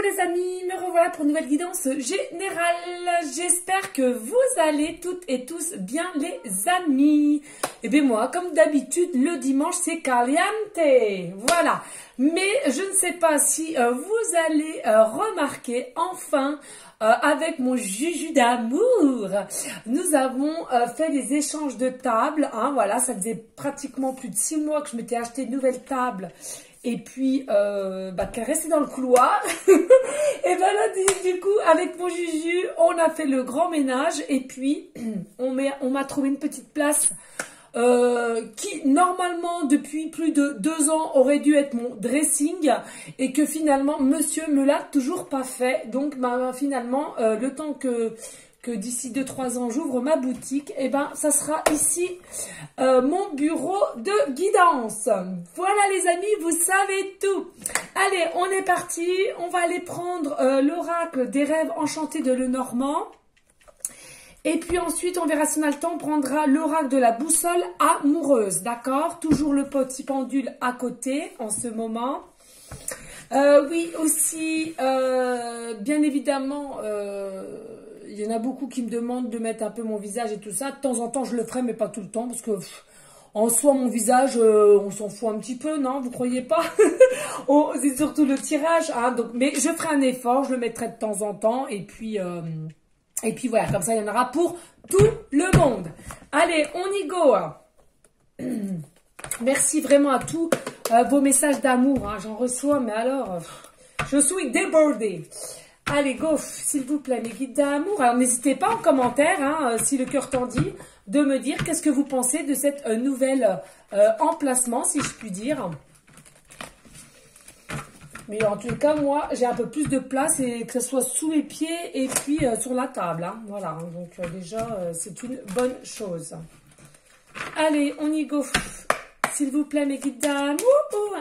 les amis, me revoilà pour une nouvelle guidance générale. J'espère que vous allez toutes et tous bien les amis. Et bien moi, comme d'habitude, le dimanche c'est caliente. Voilà. Mais je ne sais pas si vous allez remarquer enfin avec mon juju d'amour, nous avons fait des échanges de tables. Hein, voilà, ça faisait pratiquement plus de 6 mois que je m'étais acheté une nouvelle table. Et puis, qu'elle restait dans le couloir. Et ben là, du coup, avec mon Juju, on a fait le grand ménage. Et puis, on m'a trouvé une petite place qui, normalement, depuis plus de 2 ans, aurait dû être mon dressing. Et que finalement, monsieur me l'a toujours pas fait. Donc, finalement, le temps que d'ici 2-3 ans j'ouvre ma boutique, et ben ça sera ici mon bureau de guidance. Voilà les amis, vous savez tout. Allez, on est parti, on va aller prendre l'oracle des rêves enchantés de Lenormand. Et puis ensuite, on verra si on a le temps, on prendra l'oracle de la boussole amoureuse, d'accord? Toujours le petit pendule à côté en ce moment. Oui, aussi, bien évidemment, il y en a beaucoup qui me demandent de mettre un peu mon visage et tout ça. De temps en temps, je le ferai, mais pas tout le temps, parce que en soi, mon visage, on s'en fout un petit peu, non? Vous croyez pas? C'est surtout le tirage, hein. Donc, mais je ferai un effort, je le mettrai de temps en temps, et puis voilà, comme ça, il y en aura pour tout le monde. Allez, on y go. Merci vraiment à tous vos messages d'amour, hein. J'en reçois, mais alors, je suis débordée. Allez, go, s'il vous plaît, mes guides d'amour. Alors, n'hésitez pas en commentaire, hein, si le cœur t'en dit, de me dire qu'est-ce que vous pensez de cette nouvelle emplacement, si je puis dire. Mais en tout cas, moi, j'ai un peu plus de place et que ce soit sous mes pieds et puis sur la table. Hein. Voilà, donc déjà, c'est une bonne chose. Allez, on y go. S'il vous plaît, mes guides d'amour.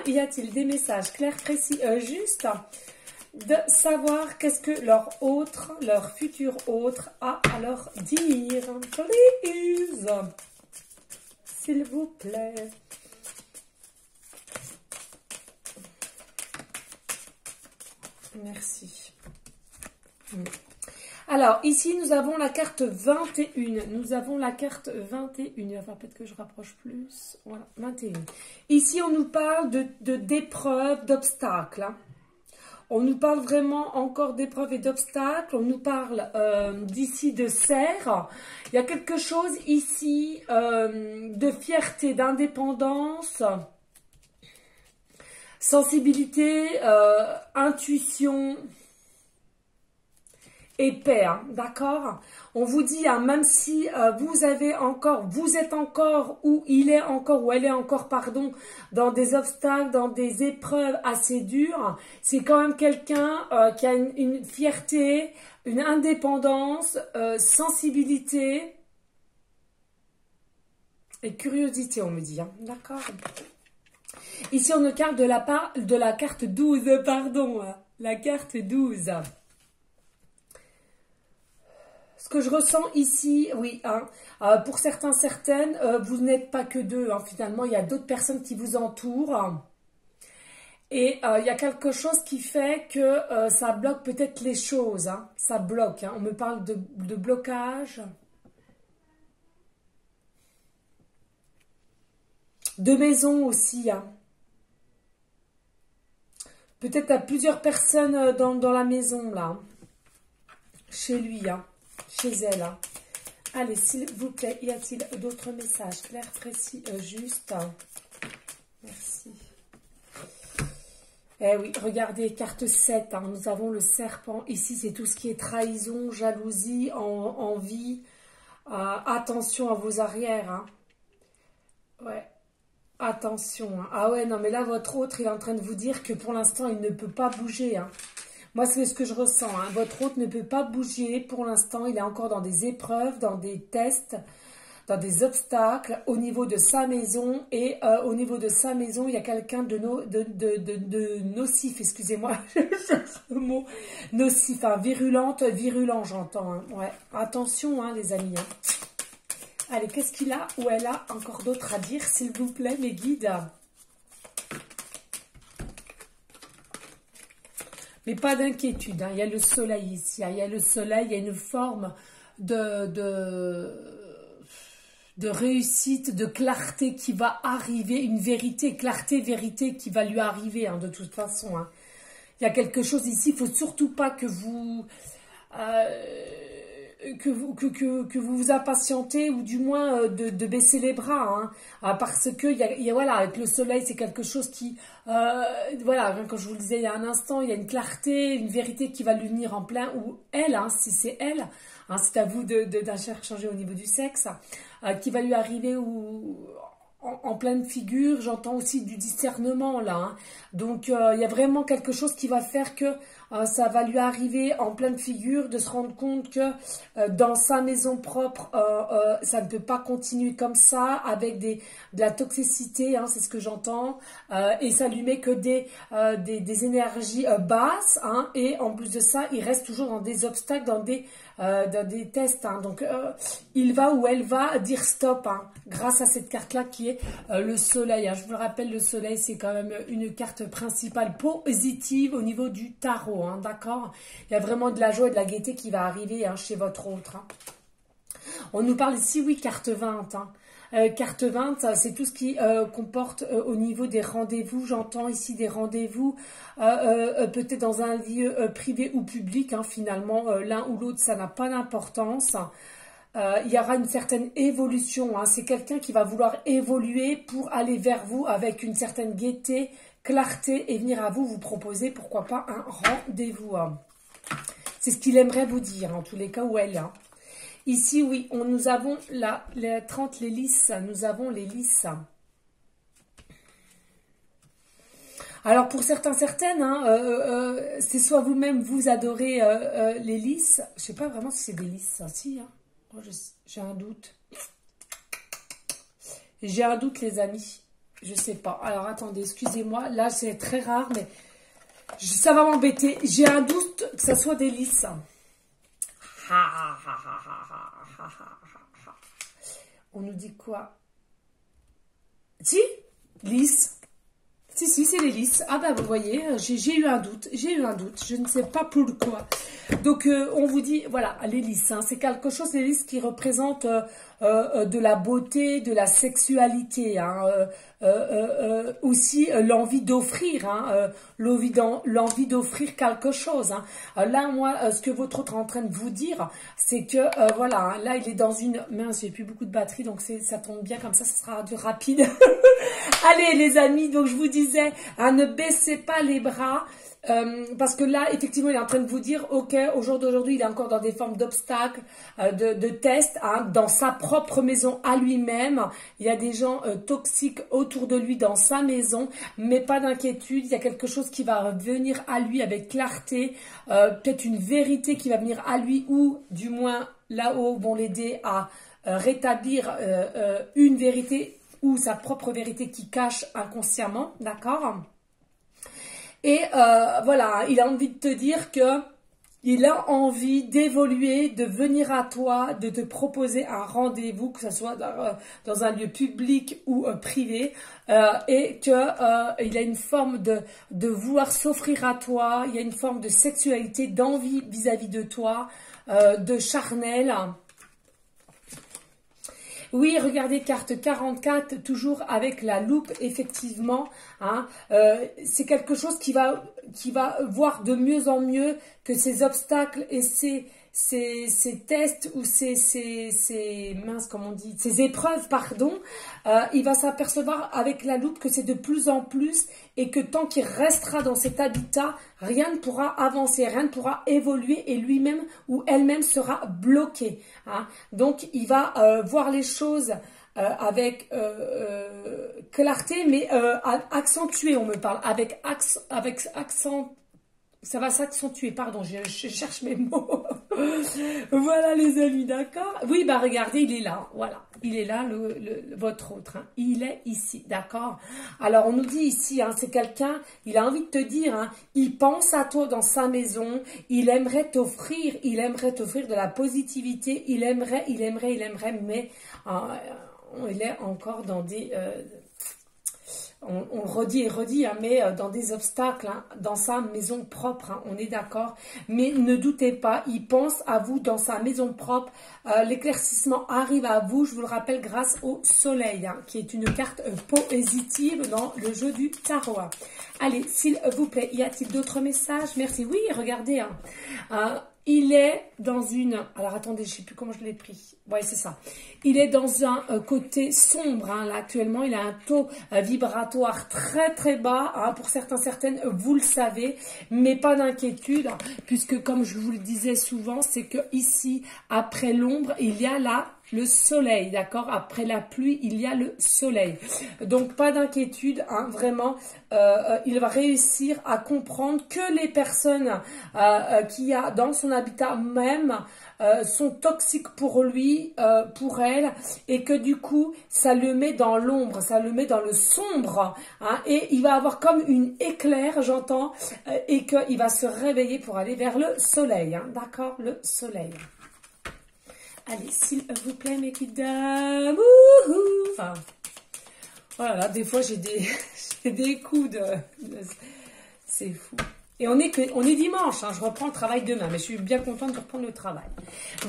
Y a-t-il des messages clairs, précis, justes de savoir qu'est-ce que leur futur autre a à leur dire. Please. S'il vous plaît. Merci. Alors, ici, nous avons la carte 21. Nous avons la carte 21. Il va falloir peut-être que je rapproche plus. Voilà, 21. Ici, on nous parle d'épreuves, d'obstacles. Hein. On nous parle vraiment encore d'épreuves et d'obstacles. On nous parle d'ici de serre. Il y a quelque chose ici de fierté, d'indépendance, sensibilité, intuition et paix. Hein, d'accord? On vous dit, hein, même si vous êtes encore, ou il est encore, ou elle est encore, pardon, dans des obstacles, dans des épreuves assez dures, c'est quand même quelqu'un qui a une fierté, une indépendance, sensibilité et curiosité, on me dit. Hein, d'accord? Ici, on nous parle de la carte 12, pardon, hein, la carte 12. Ce que je ressens ici, oui, hein, pour certains, certaines, vous n'êtes pas que deux. Hein, finalement, il y a d'autres personnes qui vous entourent. Et il y a quelque chose qui fait que ça bloque peut-être les choses. Hein, ça bloque. Hein, on me parle de blocage. De maison aussi. Hein. Peut-être à plusieurs personnes dans la maison, là. Chez lui, hein. Chez elle. Hein. Allez, s'il vous plaît, y a-t-il d'autres messages clairs, précis, justes? Merci. Eh oui, regardez, carte 7, hein, nous avons le serpent. Ici, c'est tout ce qui est trahison, jalousie, envie. Attention à vos arrières. Hein. Ouais, attention. Hein. Ah ouais, non, mais là, votre autre, il est en train de vous dire que pour l'instant, il ne peut pas bouger. Hein. Moi, c'est ce que je ressens. Hein. Votre hôte ne peut pas bouger. Pour l'instant, il est encore dans des épreuves, dans des tests, dans des obstacles au niveau de sa maison. Et au niveau de sa maison, il y a quelqu'un de nocif. Excusez-moi, le mot nocif. Hein. Virulent, j'entends. Hein. Ouais. Attention, hein, les amis. Hein. Allez, qu'est-ce qu'il a ou elle a encore d'autre à dire, s'il vous plaît, mes guides? Mais pas d'inquiétude, hein. Il y a le soleil ici, hein. Il y a le soleil, il y a une forme de réussite, de clarté qui va arriver, une vérité, clarté, vérité qui va lui arriver, hein, de toute façon, hein. Il y a quelque chose ici, il faut surtout pas que vous... que vous impatientez ou du moins de baisser les bras, hein, parce que voilà, avec le soleil c'est quelque chose qui voilà, comme je vous le disais il y a un instant, il y a une clarté, une vérité qui va lui venir en plein, ou elle, hein, si c'est elle, hein, c'est à vous changer au niveau du sexe, qui va lui arriver en pleine figure. J'entends aussi du discernement là, hein. Donc il y a vraiment quelque chose qui va faire que ça va lui arriver en pleine figure, de se rendre compte que dans sa maison propre, ça ne peut pas continuer comme ça, avec de la toxicité, hein, c'est ce que j'entends, et ça lui met que des énergies basses, hein, et en plus de ça, il reste toujours dans des obstacles, dans des tests, hein. Donc il va ou elle va dire stop, hein, grâce à cette carte là qui est le soleil, hein. Je vous le rappelle, le soleil c'est quand même une carte principale positive au niveau du tarot, hein, d'accord. Il y a vraiment de la joie et de la gaieté qui va arriver, hein, chez votre autre, hein. On nous parle ici, oui, carte 20, hein. Carte 20, c'est tout ce qui comporte au niveau des rendez-vous. J'entends ici des rendez-vous, peut-être dans un lieu privé ou public, hein, finalement, l'un ou l'autre, ça n'a pas d'importance. Il y aura une certaine évolution, hein. C'est quelqu'un qui va vouloir évoluer pour aller vers vous avec une certaine gaieté, clarté, et venir à vous proposer, pourquoi pas, un rendez-vous, hein. C'est ce qu'il aimerait vous dire, en tous les cas, où elle, hein. Ici, oui, nous avons les 30, les lys. Nous avons les lys. Alors, pour certaines, hein, c'est soit vous-même, vous adorez les lys. Je ne sais pas vraiment si c'est des lys. Si, hein. Moi, j'ai un doute. J'ai un doute, les amis. Je ne sais pas. Alors, attendez, excusez-moi. Là, c'est très rare, mais ça va m'embêter. J'ai un doute que ça soit des lys. On nous dit quoi? Si, lys. Si, c'est les lys. Ah bah vous voyez, j'ai eu un doute. Je ne sais pas pourquoi. Donc on vous dit, voilà, les lys, hein, c'est quelque chose, les lys qui représentent de la beauté, de la sexualité, hein, aussi l'envie d'offrir, hein, l'envie d'offrir quelque chose, hein. Là, moi, ce que votre autre est en train de vous dire, c'est que, voilà, hein, là, il est dans une... Mince, j'ai plus beaucoup de batterie, donc ça tombe bien, comme ça sera du rapide. Allez, les amis, donc je vous disais, hein, ne baissez pas les bras. Parce que là, effectivement, il est en train de vous dire, ok, au jour d'aujourd'hui, il est encore dans des formes d'obstacles, de tests, hein, dans sa propre maison à lui-même. Il y a des gens toxiques autour de lui dans sa maison, mais pas d'inquiétude. Il y a quelque chose qui va venir à lui avec clarté, peut-être une vérité qui va venir à lui, ou du moins là-haut vont l'aider à rétablir une vérité ou sa propre vérité qui cache inconsciemment, d'accord? Et voilà, il a envie de te dire que il a envie d'évoluer, de venir à toi, de te proposer un rendez-vous, que ce soit dans un lieu public ou privé, et que il a une forme de vouloir s'offrir à toi. Il y a une forme de sexualité, d'envie vis-à-vis de toi, de charnel. Oui, regardez, carte 44, toujours avec la loupe, effectivement, hein, c'est quelque chose qui va voir de mieux en mieux que ces obstacles et ces tests ou mince, comment on dit, ces épreuves, pardon, il va s'apercevoir avec la loupe que c'est de plus en plus, et que tant qu'il restera dans cet habitat, rien ne pourra avancer, rien ne pourra évoluer, et lui-même ou elle-même sera bloqué, hein. Donc il va voir les choses avec clarté, mais accentué, on me parle, avec accent. Ça va s'accentuer, pardon, je cherche mes mots. Voilà, les amis, d'accord? Oui, bah regardez, il est là, voilà. Il est là, votre autre, hein. Il est ici, d'accord? Alors, on nous dit ici, hein, c'est quelqu'un, il a envie de te dire, hein, il pense à toi dans sa maison, il aimerait t'offrir de la positivité, il aimerait, mais il est encore dans des... on le redit et redit, hein, mais dans des obstacles, hein, dans sa maison propre, hein, on est d'accord. Mais ne doutez pas, il pense à vous dans sa maison propre. L'éclaircissement arrive à vous, je vous le rappelle, grâce au soleil, hein, qui est une carte positive dans le jeu du tarot. Hein. Allez, s'il vous plaît, y a-t-il d'autres messages? Merci. Oui, regardez. Hein, il est dans une... Alors, attendez, je ne sais plus comment je l'ai pris. Oui, c'est ça. Il est dans un côté sombre, hein, là, actuellement. Il a un taux vibratoire très, très bas. Hein, pour certains, certaines, vous le savez. Mais pas d'inquiétude, hein, puisque, comme je vous le disais souvent, c'est que ici, après l'ombre, il y a là le soleil, d'accord? Après la pluie, il y a le soleil. Donc, pas d'inquiétude, hein, vraiment. Il va réussir à comprendre que les personnes qu'il y a dans son habitat même sont toxiques pour lui, pour elle, et que du coup, ça le met dans l'ombre, ça le met dans le sombre, hein, et il va avoir comme une éclair, j'entends, et qu'il va se réveiller pour aller vers le soleil, hein, d'accord? Le soleil. Allez, s'il vous plaît, mes petites dames. Enfin, voilà, des fois, j'ai des coups de... C'est fou. Et on est dimanche, hein, je reprends le travail demain, mais je suis bien contente de reprendre le travail.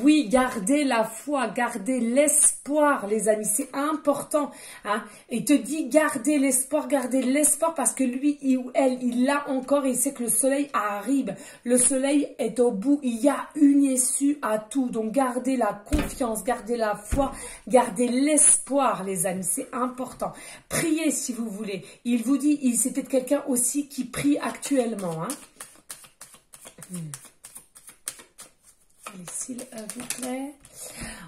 Oui, gardez la foi, gardez l'espoir, les amis, c'est important. Hein. Et te dit, gardez l'espoir parce que lui ou elle, il l'a encore et il sait que le soleil arrive. Le soleil est au bout, il y a une issue à tout. Donc, gardez la confiance, gardez la foi, gardez l'espoir, les amis, c'est important. Priez si vous voulez. Il vous dit, c'est peut-être quelqu'un aussi qui prie actuellement, hein. Allez, s'il vous plaît.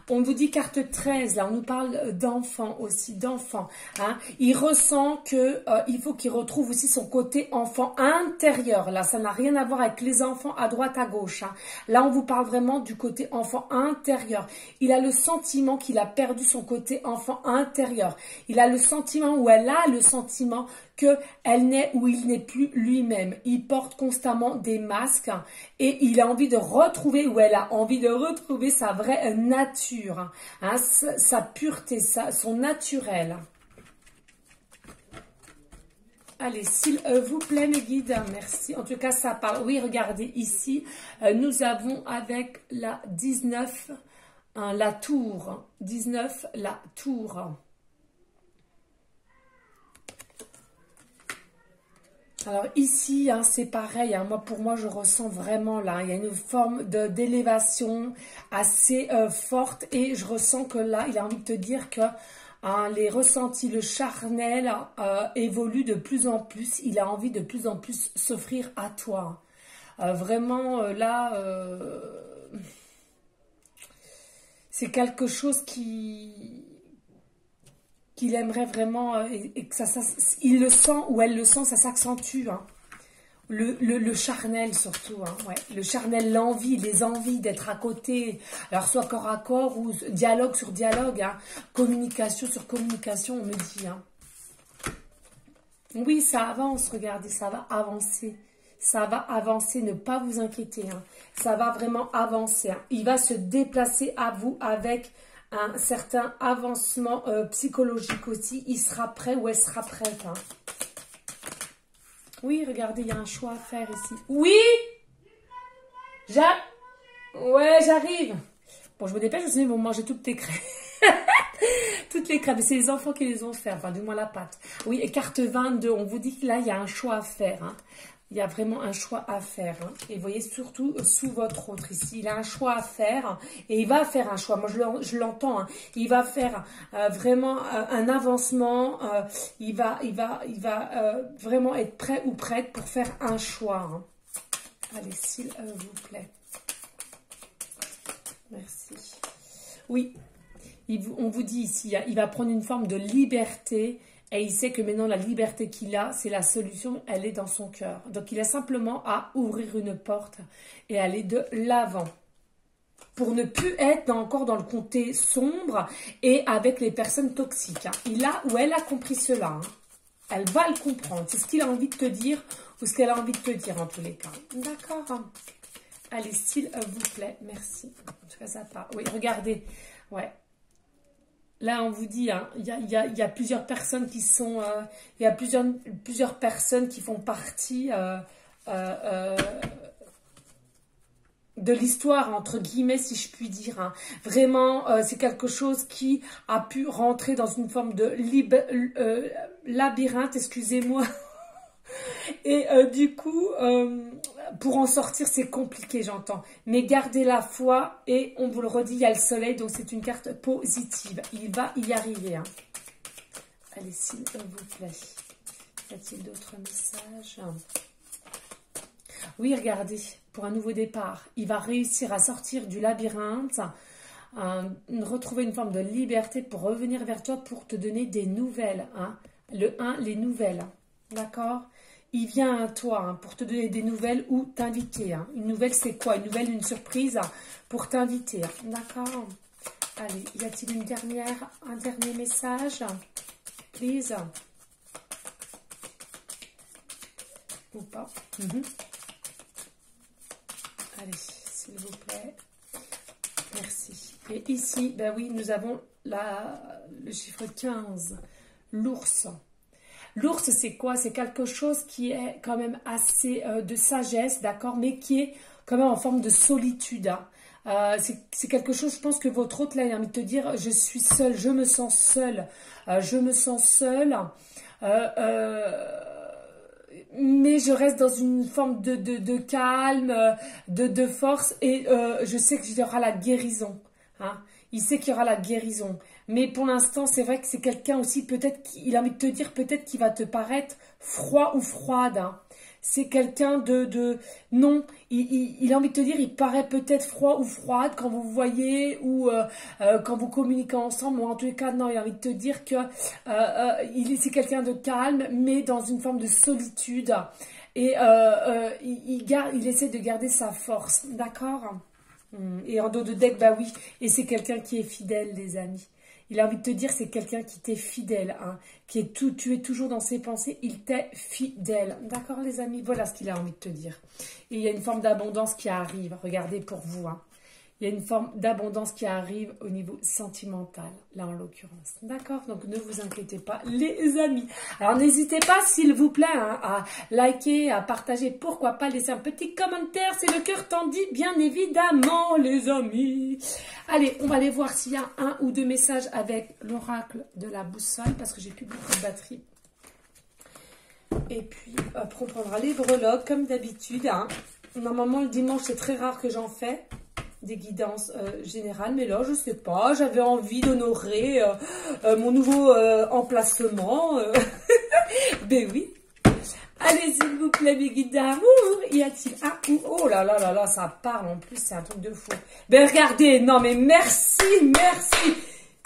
On vous dit carte 13, là, on nous parle d'enfants aussi, d'enfants. Hein. Il ressent que il faut qu'il retrouve aussi son côté enfant intérieur. Là, ça n'a rien à voir avec les enfants à droite, à gauche. Hein. Là, on vous parle vraiment du côté enfant intérieur. Il a le sentiment qu'il a perdu son côté enfant intérieur. Il a le sentiment, ou elle a le sentiment qu'elle n'est ou il n'est plus lui-même. Il porte constamment des masques et il a envie de retrouver, ou elle a envie de retrouver sa vraie nature, hein, sa pureté, son naturel. Allez, s'il vous plaît, mes guides, merci. En tout cas, ça parle. Oui, regardez ici, nous avons avec la 19, hein, la tour. 19, la tour. Alors ici, hein, c'est pareil, hein, pour moi, je ressens vraiment là, il y a une forme d'élévation assez forte et je ressens que là, il a envie de te dire que hein, les ressentis, le charnel évolue de plus en plus, il a envie de plus en plus s'offrir à toi. Vraiment, là, c'est quelque chose qu'il aimerait vraiment et que il le sent ou elle le sent, ça s'accentue. Hein. Le charnel surtout, hein, ouais. Le charnel, l'envie, les envies d'être à côté, alors soit corps à corps ou dialogue sur dialogue, hein. Communication sur communication, on me dit. Hein. Oui, ça avance, regardez, ça va avancer. Ça va avancer, ne pas vous inquiéter. Hein. Ça va vraiment avancer. Hein. Il va se déplacer à vous avec un certain avancement psychologique aussi. Il sera prêt ou elle sera prête. Hein. Oui, regardez, il y a un choix à faire ici. Oui, ouais, j'arrive. Bon, je me dépêche, je sais, ils vont manger toutes les crêpes. Toutes les crêpes, c'est les enfants qui les ont fait, enfin, du moins la pâte. Oui, et carte 22, on vous dit que là, il y a un choix à faire. Hein. Il y a vraiment un choix à faire. Hein. Et vous voyez, surtout sous votre autre ici, il a un choix à faire. Et il va faire un choix. Moi, je l'entends. Hein. Il va faire vraiment un avancement. Il va vraiment être prêt ou prête pour faire un choix. Hein. Allez, s'il vous plaît. Merci. Oui, on vous dit ici, il va prendre une forme de liberté. Et il sait que maintenant, la liberté qu'il a, c'est la solution, elle est dans son cœur. Donc, il a simplement à ouvrir une porte et aller de l'avant. Pour ne plus être encore dans le côté sombre et avec les personnes toxiques. Hein. Il a ou elle a compris cela. Hein. Elle va le comprendre. C'est ce qu'il a envie de te dire ou ce qu'elle a envie de te dire en tous les cas. D'accord. Allez, s'il vous plaît, merci. En tout cas, ça part. Oui, regardez. Ouais. Là, on vous dit, hein, il y a plusieurs personnes qui sont, il y a plusieurs personnes qui font partie de l'histoire, entre guillemets, si je puis dire. Hein. Vraiment, c'est quelque chose qui a pu rentrer dans une forme de labyrinthe, excusez-moi. Et du coup, pour en sortir, c'est compliqué, j'entends. Mais gardez la foi et on vous le redit, il y a le soleil, donc c'est une carte positive. Il va y arriver. Hein. Allez, s'il vous plaît. Y a-t-il d'autres messages? Oui, regardez, pour un nouveau départ, il va réussir à sortir du labyrinthe, retrouver une forme de liberté pour revenir vers toi, pour te donner des nouvelles. Hein. Le 1, les nouvelles. D'accord? Il vient à toi hein, pour te donner des nouvelles ou t'inviter. Hein. Une nouvelle, c'est quoi? Une nouvelle, une surprise hein, pour t'inviter. Hein. D'accord? Allez, y a-t-il un dernier message? Please. Ou pas? Allez, s'il vous plaît. Merci. Et ici, ben oui, nous avons le chiffre 15. L'ours. L'ours, c'est quoi? C'est quelque chose qui est quand même assez de sagesse, d'accord, mais qui est quand même en forme de solitude. Hein. C'est quelque chose, je pense que votre hôte, là, il a envie de te dire, je suis seule, je me sens seule, je me sens seule, mais je reste dans une forme de calme, de force, et je sais qu'il y aura la guérison. Hein. Il sait qu'il y aura la guérison. Mais pour l'instant, c'est vrai que c'est quelqu'un aussi, peut-être qu'il a envie de te dire, peut-être qu'il va te paraître froid ou froide. Hein. C'est quelqu'un non, il a envie de te dire, il paraît peut-être froid ou froide quand vous voyez ou quand vous communiquez ensemble. Ou en tous les cas, non, il a envie de te dire que c'est quelqu'un de calme, mais dans une forme de solitude. Et il essaie de garder sa force, d'accord? Et en dos de deck, bah oui, et c'est quelqu'un qui est fidèle, les amis. Il a envie de te dire, c'est quelqu'un qui t'est fidèle, hein, tu es toujours dans ses pensées, il t'est fidèle. D'accord, les amis? Voilà ce qu'il a envie de te dire. Et il y a une forme d'abondance qui arrive, regardez pour vous. Hein. Il y a une forme d'abondance qui arrive au niveau sentimental, là en l'occurrence. D'accord? Donc ne vous inquiétez pas, les amis. Alors n'hésitez pas, s'il vous plaît, hein, à liker, à partager, pourquoi pas laisser un petit commentaire, c'est le cœur tendu, bien évidemment, les amis. Allez, on va aller voir s'il y a un ou deux messages avec l'oracle de la boussole, parce que j'ai plus beaucoup de batterie. Et puis, après, on prendra les breloques, comme d'habitude. Hein. Normalement, le dimanche, c'est très rare que j'en fais des guidances générales, mais là, je sais pas, j'avais envie d'honorer mon nouveau emplacement. Ben oui. Allez, s'il vous plaît, mes guides d'amour. Y a-t-il un ou... Oh là là là là, ça parle en plus, c'est un truc de fou. Ben regardez, non mais merci, merci.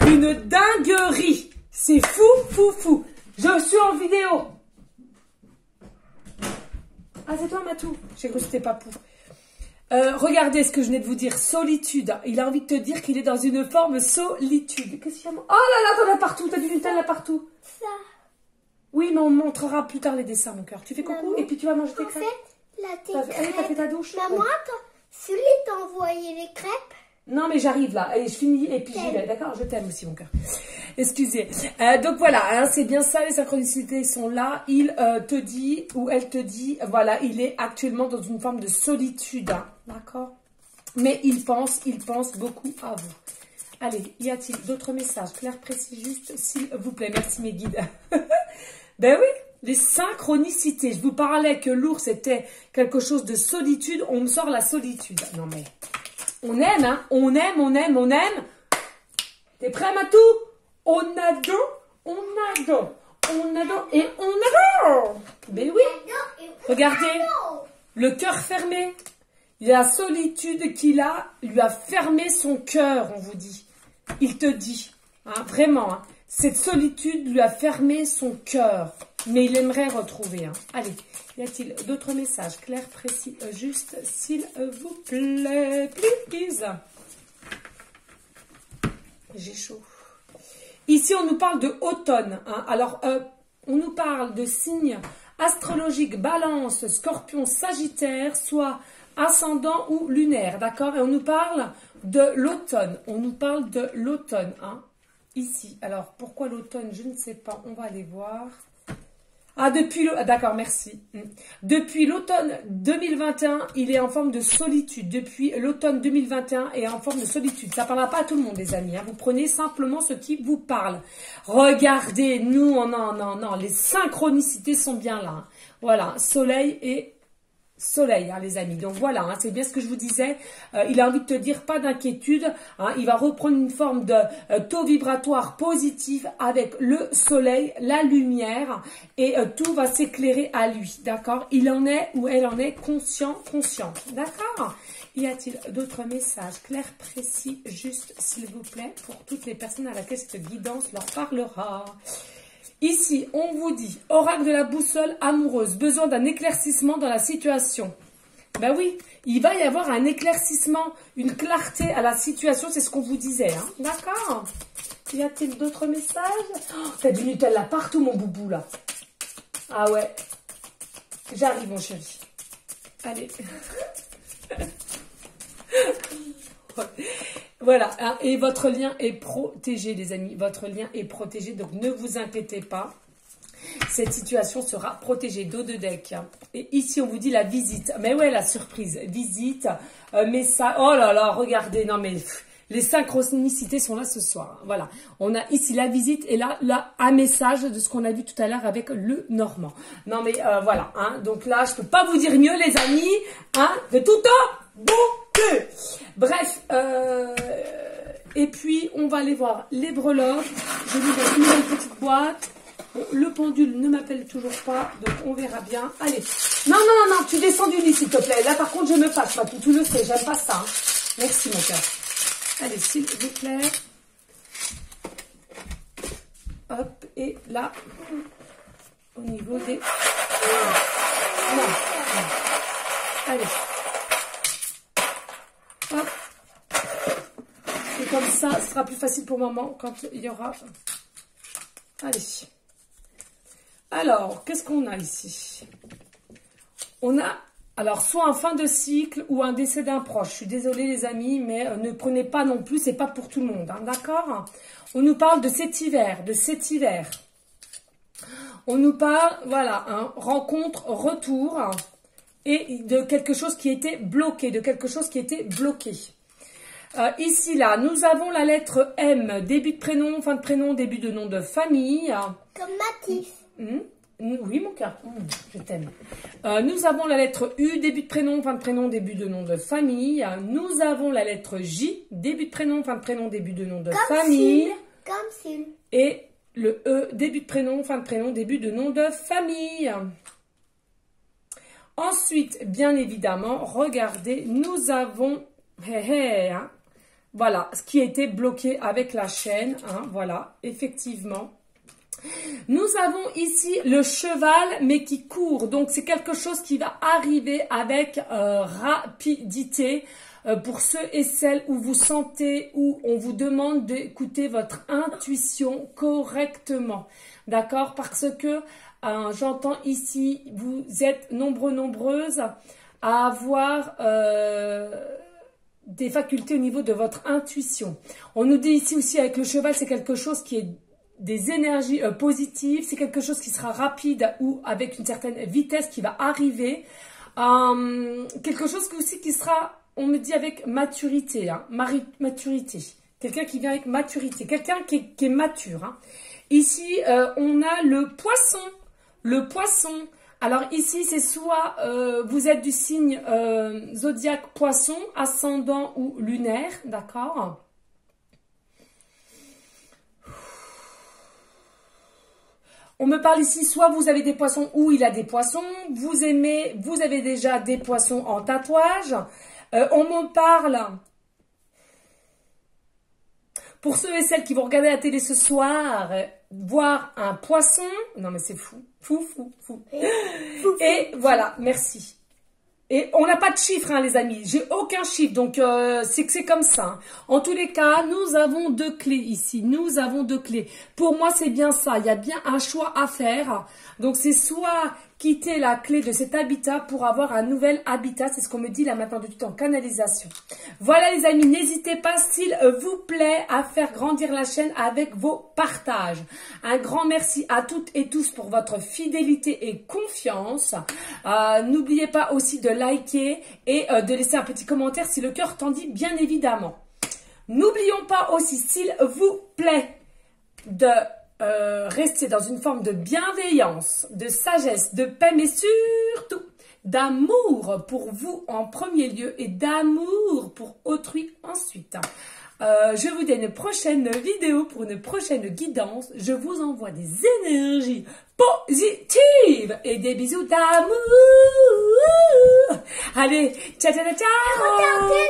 Une dinguerie. C'est fou, fou, fou. Je suis en vidéo. Ah, c'est toi, Matou? J'ai cru que c'était Papou. Regardez ce que je venais de vous dire. Solitude. Il a envie de te dire qu'il est dans une forme solitude. Qu'est-ce qu'il y a? Oh là là, t'en as partout. T'as du Nutella là partout. Ça. Oui, mais on montrera plus tard les dessins, mon cœur. Tu fais coucou. Maman, et puis tu vas manger tes crêpes. Allez, t'as fait ta douche. Maman, ouais. Sully t'a envoyé les crêpes? Non, mais j'arrive là. Et je finis et puis j'y vais. D'accord? Je t'aime aussi, mon cœur. Excusez. Donc voilà, hein, c'est bien ça. Les synchronicités sont là. Il te dit, ou elle te dit, voilà, il est actuellement dans une forme de solitude. Hein, d'accord? Mais il pense beaucoup à vous. Allez, y a-t-il d'autres messages? Clair, précis, juste, s'il vous plaît. Merci, mes guides. Ben oui, les synchronicités. Je vous parlais que l'ours était quelque chose de solitude. On me sort la solitude. Non, mais on aime, hein. On aime, on aime, on aime. T'es prêt, Matou? On adore, on adore, on adore et on adore. Ben oui. Regardez, le cœur fermé. La solitude qu'il a lui a fermé son cœur, on vous dit. Il te dit, hein, vraiment, hein, cette solitude lui a fermé son cœur. Mais il aimerait retrouver. Hein. Allez, y a-t-il d'autres messages clairs, précis, juste, s'il vous plaît, please. J'ai chaud. Ici, on nous parle de automne. Hein. Alors, on nous parle de signes astrologiques, balance, scorpion, sagittaire, soit ascendant ou lunaire, d'accord? Et on nous parle de l'automne. On nous parle de l'automne, hein? ici. Alors, pourquoi l'automne? Je ne sais pas. On va aller voir. Ah, depuis le... D'accord, merci. Depuis l'automne 2021, il est en forme de solitude. Depuis l'automne 2021, il est en forme de solitude. Ça ne parlera pas à tout le monde, les amis. Hein. Vous prenez simplement ce qui vous parle. Regardez, nous, non. Les synchronicités sont bien là. Hein. Voilà, soleil et... soleil, hein, les amis. Donc voilà, hein, c'est bien ce que je vous disais. Il a envie de te dire pas d'inquiétude. Hein, il va reprendre une forme de taux vibratoire positif avec le soleil, la lumière et tout va s'éclairer à lui. D'accord? Il en est ou elle en est consciente. D'accord? Y a-t-il d'autres messages clairs, précis, juste, s'il vous plaît, pour toutes les personnes à laquelle cette guidance leur parlera? Ici, on vous dit, oracle de la boussole amoureuse, besoin d'un éclaircissement dans la situation. Ben oui, il va y avoir un éclaircissement, une clarté à la situation, c'est ce qu'on vous disait. Hein. D'accord? Y a-t-il d'autres messages? Oh, t'as du Nutella partout, mon boubou, là. Ah ouais. J'arrive, mon chéri. Allez. Voilà, hein, et votre lien est protégé, les amis. Votre lien est protégé, donc ne vous inquiétez pas. Cette situation sera protégée. Dos de deck. Et ici, on vous dit la visite. Mais ouais, la surprise. Visite, message. Oh là là, regardez. Non, mais les synchronicités sont là ce soir. Voilà. On a ici la visite et là un message de ce qu'on a vu tout à l'heure avec le Normand. Non, mais voilà. Hein, donc là, je ne peux pas vous dire mieux, les amis. Hein, de tout temps. Bon. Bref, et puis on va aller voir les breloques. Je vous donne une nouvelle petite boîte. Le pendule ne m'appelle toujours pas, donc on verra bien. Allez, non, tu descends du lit s'il te plaît. Là par contre je me passe, Matou, tu le sais, j'aime pas ça. Hein. Merci mon cœur. Allez, s'il vous plaît. Hop, et là, au niveau des... Non. Allez. Hop. Et comme ça, ce sera plus facile pour maman quand il y aura... Allez. Alors, qu'est-ce qu'on a ici? On a, alors, soit un fin de cycle ou un décès d'un proche. Je suis désolée les amis, mais ne prenez pas non plus, c'est pas pour tout le monde, hein, d'accord? On nous parle de cet hiver, On nous parle, voilà, hein, rencontre, retour... et de quelque chose qui était bloqué, ici, là, nous avons la lettre M, début de prénom, fin de prénom, début de nom de famille. Comme Mathis. Oui, mon cœur, je t'aime. Nous avons la lettre U, début de prénom, fin de prénom, début de nom de famille. Nous avons la lettre J, début de prénom, fin de prénom, début de nom de famille. Comme Sil. Et le E, début de prénom, fin de prénom, début de nom de famille. Ensuite, bien évidemment, regardez, nous avons, hein, voilà, ce qui a été bloqué avec la chaîne, hein, voilà, effectivement. Nous avons ici le cheval, mais qui court, donc c'est quelque chose qui va arriver avec rapidité. Pour ceux et celles où vous sentez, où on vous demande d'écouter votre intuition correctement, d'accord? Parce que j'entends ici, vous êtes nombreuses à avoir des facultés au niveau de votre intuition. On nous dit ici aussi avec le cheval, c'est quelque chose qui est des énergies positives, c'est quelque chose qui sera rapide ou avec une certaine vitesse qui va arriver. Quelque chose aussi qui sera, on me dit avec maturité, hein, maturité. Quelqu'un qui vient avec maturité, quelqu'un qui est mature. Hein. Ici, on a le poisson. Le poisson, alors ici c'est soit vous êtes du signe zodiaque poisson, ascendant ou lunaire, d'accord? On me parle ici, soit vous avez des poissons ou il a des poissons, vous avez déjà des poissons en tatouage. On me parle, pour ceux et celles qui vont regarder la télé ce soir, voir un poisson, non mais c'est fou. Et voilà, merci. Et on n'a pas de chiffre, hein, les amis. J'ai aucun chiffre, donc c'est que c'est comme ça. Hein. En tous les cas, nous avons 2 clés ici. Nous avons 2 clés. Pour moi, c'est bien ça. Il y a bien un choix à faire. Donc, c'est soit quitter la clé de cet habitat pour avoir un nouvel habitat. C'est ce qu'on me dit là maintenant de tout en canalisation. Voilà les amis, n'hésitez pas s'il vous plaît à faire grandir la chaîne avec vos partages. Un grand merci à toutes et tous pour votre fidélité et confiance. N'oubliez pas aussi de liker et de laisser un petit commentaire si le cœur t'en dit, bien évidemment. N'oublions pas aussi, s'il vous plaît, de rester dans une forme de bienveillance, de sagesse, de paix, mais surtout d'amour pour vous en premier lieu et d'amour pour autrui ensuite. Je vous dis à une prochaine vidéo pour une prochaine guidance. Je vous envoie des énergies positives et des bisous d'amour. Allez, ciao, ciao, ciao.